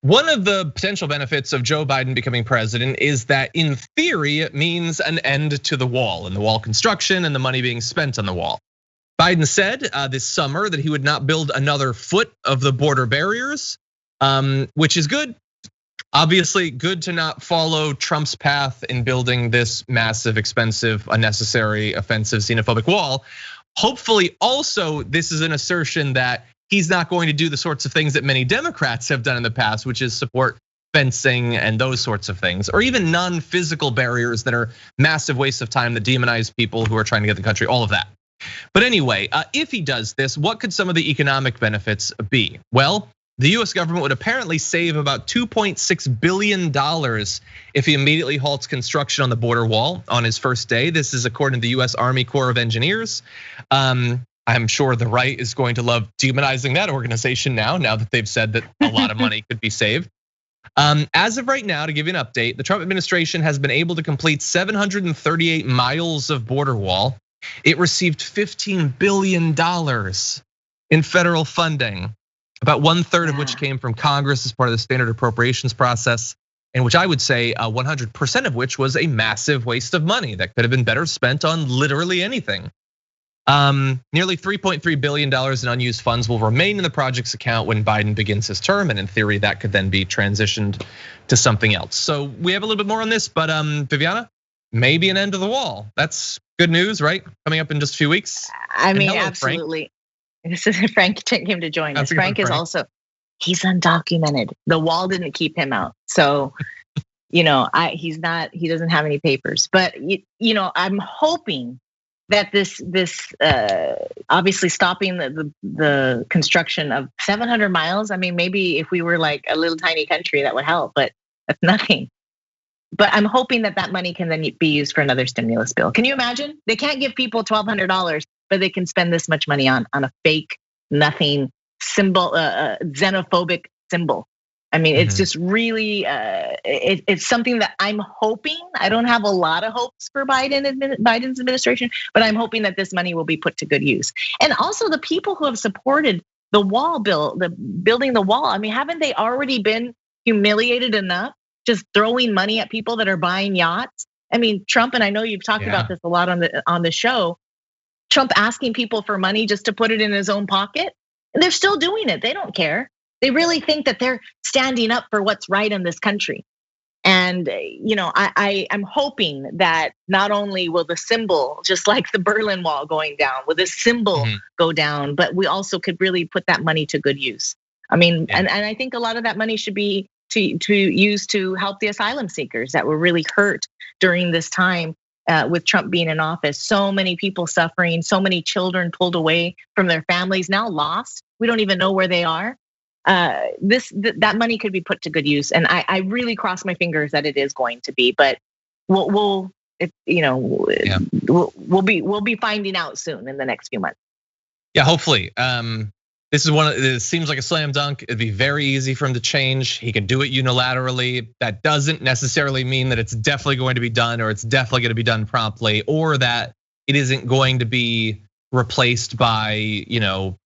One of the potential benefits of Joe Biden becoming president is that in theory, it means an end to the wall and the wall construction and the money being spent on the wall. Biden said this summer that he would not build another foot of the border barriers, which is good. Obviously, good to not follow Trump's path in building this massive, expensive, unnecessary, offensive, xenophobic wall. Hopefully, also, this is an assertion that he's not going to do the sorts of things that many Democrats have done in the past, which is support fencing and those sorts of things, or even non-physical barriers that are massive wastes of time that demonize people who are trying to get the country, all of that. But anyway, if he does this, what could some of the economic benefits be? Well, the US government would apparently save about $2.6 billion if he immediately halts construction on the border wall on his first day. This is according to the US Army Corps of Engineers. I'm sure the right is going to love demonizing that organization now that they've said that a lot of money could be saved. As of right now, to give you an update, the Trump administration has been able to complete 738 miles of border wall. It received $15 billion in federal funding, about 1/3 of which came from Congress as part of the standard appropriations process, and which I would say 100% of which was a massive waste of money that could have been better spent on literally anything. Nearly $3.3 billion in unused funds will remain in the project's account when Biden begins his term, and in theory, that could then be transitioned to something else. So we have a little bit more on this, but Viviana, maybe an end to the wall. That's good news, right? Coming up in just a few weeks. I mean, hello, absolutely. This is Frank came to join us. Frank is also, he's undocumented. The wall didn't keep him out. So, he doesn't have any papers. But I'm hoping that this obviously stopping the construction of 700 miles. I mean, maybe if we were like a little tiny country, that would help, but that's nothing. But I'm hoping that money can then be used for another stimulus bill. Can you imagine? They can't give people $1,200, but they can spend this much money on a fake, nothing symbol, xenophobic symbol. I mean, it's just really, it's something that I'm hoping. I don't have a lot of hopes for Biden's administration, but I'm hoping that this money will be put to good use. And also the people who have supported the wall bill, building the wall. I mean, haven't they already been humiliated enough just throwing money at people that are buying yachts? I mean, Trump, and I know you've talked about this a lot on the show. Trump asking people for money just to put it in his own pocket, and they're still doing it. They don't care. They really think that they're standing up for what's right in this country. And I'm hoping that not only will the symbol, just like the Berlin Wall going down, will this symbol go down, but we also could really put that money to good use. I mean, and I think a lot of that money should be to use to help the asylum seekers that were really hurt during this time with Trump being in office. So many people suffering, so many children pulled away from their families, now lost. We don't even know where they are. That money could be put to good use, and I really cross my fingers that it is going to be. But we'll be finding out soon in the next few months. Yeah, hopefully. This is it seems like a slam dunk. It'd be very easy for him to change. He can do it unilaterally. That doesn't necessarily mean that it's definitely going to be done, or it's definitely going to be done promptly, or that it isn't going to be replaced by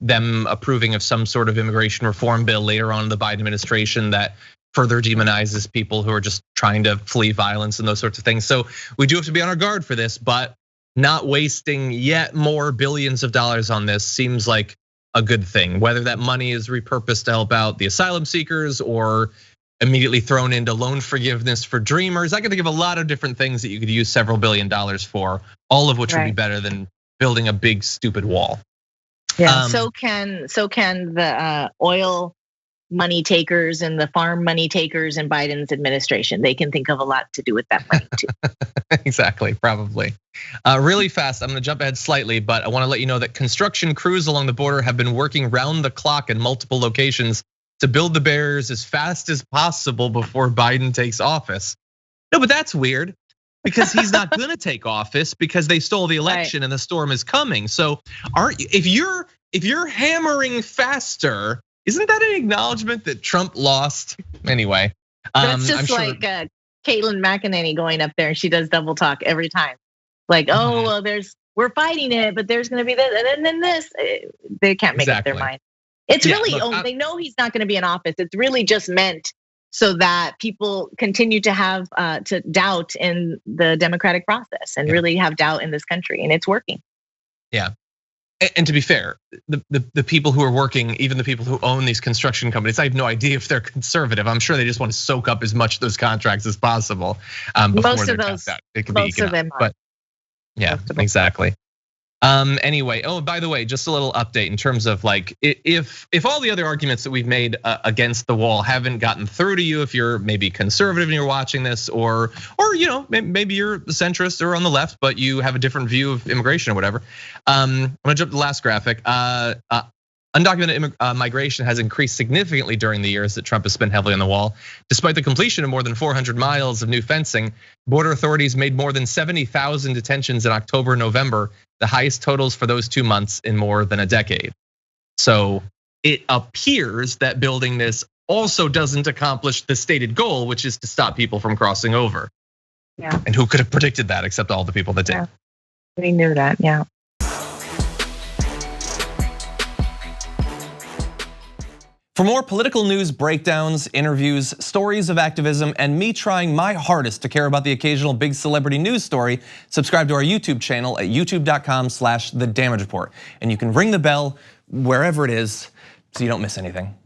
them approving of some sort of immigration reform bill later on in the Biden administration that further demonizes people who are just trying to flee violence and those sorts of things. So we do have to be on our guard for this, but not wasting yet more billions of dollars on this seems like a good thing. Whether that money is repurposed to help out the asylum seekers or immediately thrown into loan forgiveness for dreamers, I can think of a lot of different things that you could use several $billion for, all of which would be better than building a big stupid wall. Yeah. So can the oil money takers and the farm money takers in Biden's administration. They can think of a lot to do with that money too. Exactly, probably. Really fast, I'm gonna jump ahead slightly, but I wanna let you know that construction crews along the border have been working round the clock in multiple locations to build the barriers as fast as possible before Biden takes office. No, but that's weird because he's not gonna take office because they stole the election and the storm is coming. So if you're hammering faster, isn't that an acknowledgement that Trump lost? Anyway, that's just like Caitlin McEnany going up there and she does double talk every time. Like, oh, well, we're fighting it, but there's gonna be this and then this. They can't make up their mind. It's really, they know he's not gonna be in office. It's really just meant so that people continue to have to doubt in the democratic process and really have doubt in this country, and it's working. Yeah. And to be fair, the people who are working, even the people who own these construction companies, I have no idea if they're conservative. I'm sure they just want to soak up as much of those contracts as possible before they're tapped out. It could be economic, but yeah, exactly. Anyway, oh, by the way, just a little update in terms of like, if all the other arguments that we've made against the wall haven't gotten through to you, if you're maybe conservative and you're watching this, or maybe you're centrist or on the left, but you have a different view of immigration or whatever. I'm gonna jump to the last graphic. Undocumented migration has increased significantly during the years that Trump has spent heavily on the wall. Despite the completion of more than 400 miles of new fencing, border authorities made more than 70,000 detentions in October and November, the highest totals for those 2 months in more than a decade. So it appears that building this also doesn't accomplish the stated goal, which is to stop people from crossing over. Yeah. And who could have predicted that except all the people that did? Yeah. We knew that, yeah. For more political news breakdowns, interviews, stories of activism, and me trying my hardest to care about the occasional big celebrity news story, subscribe to our YouTube channel at youtube.com/thedamagereport. And you can ring the bell wherever it is so you don't miss anything.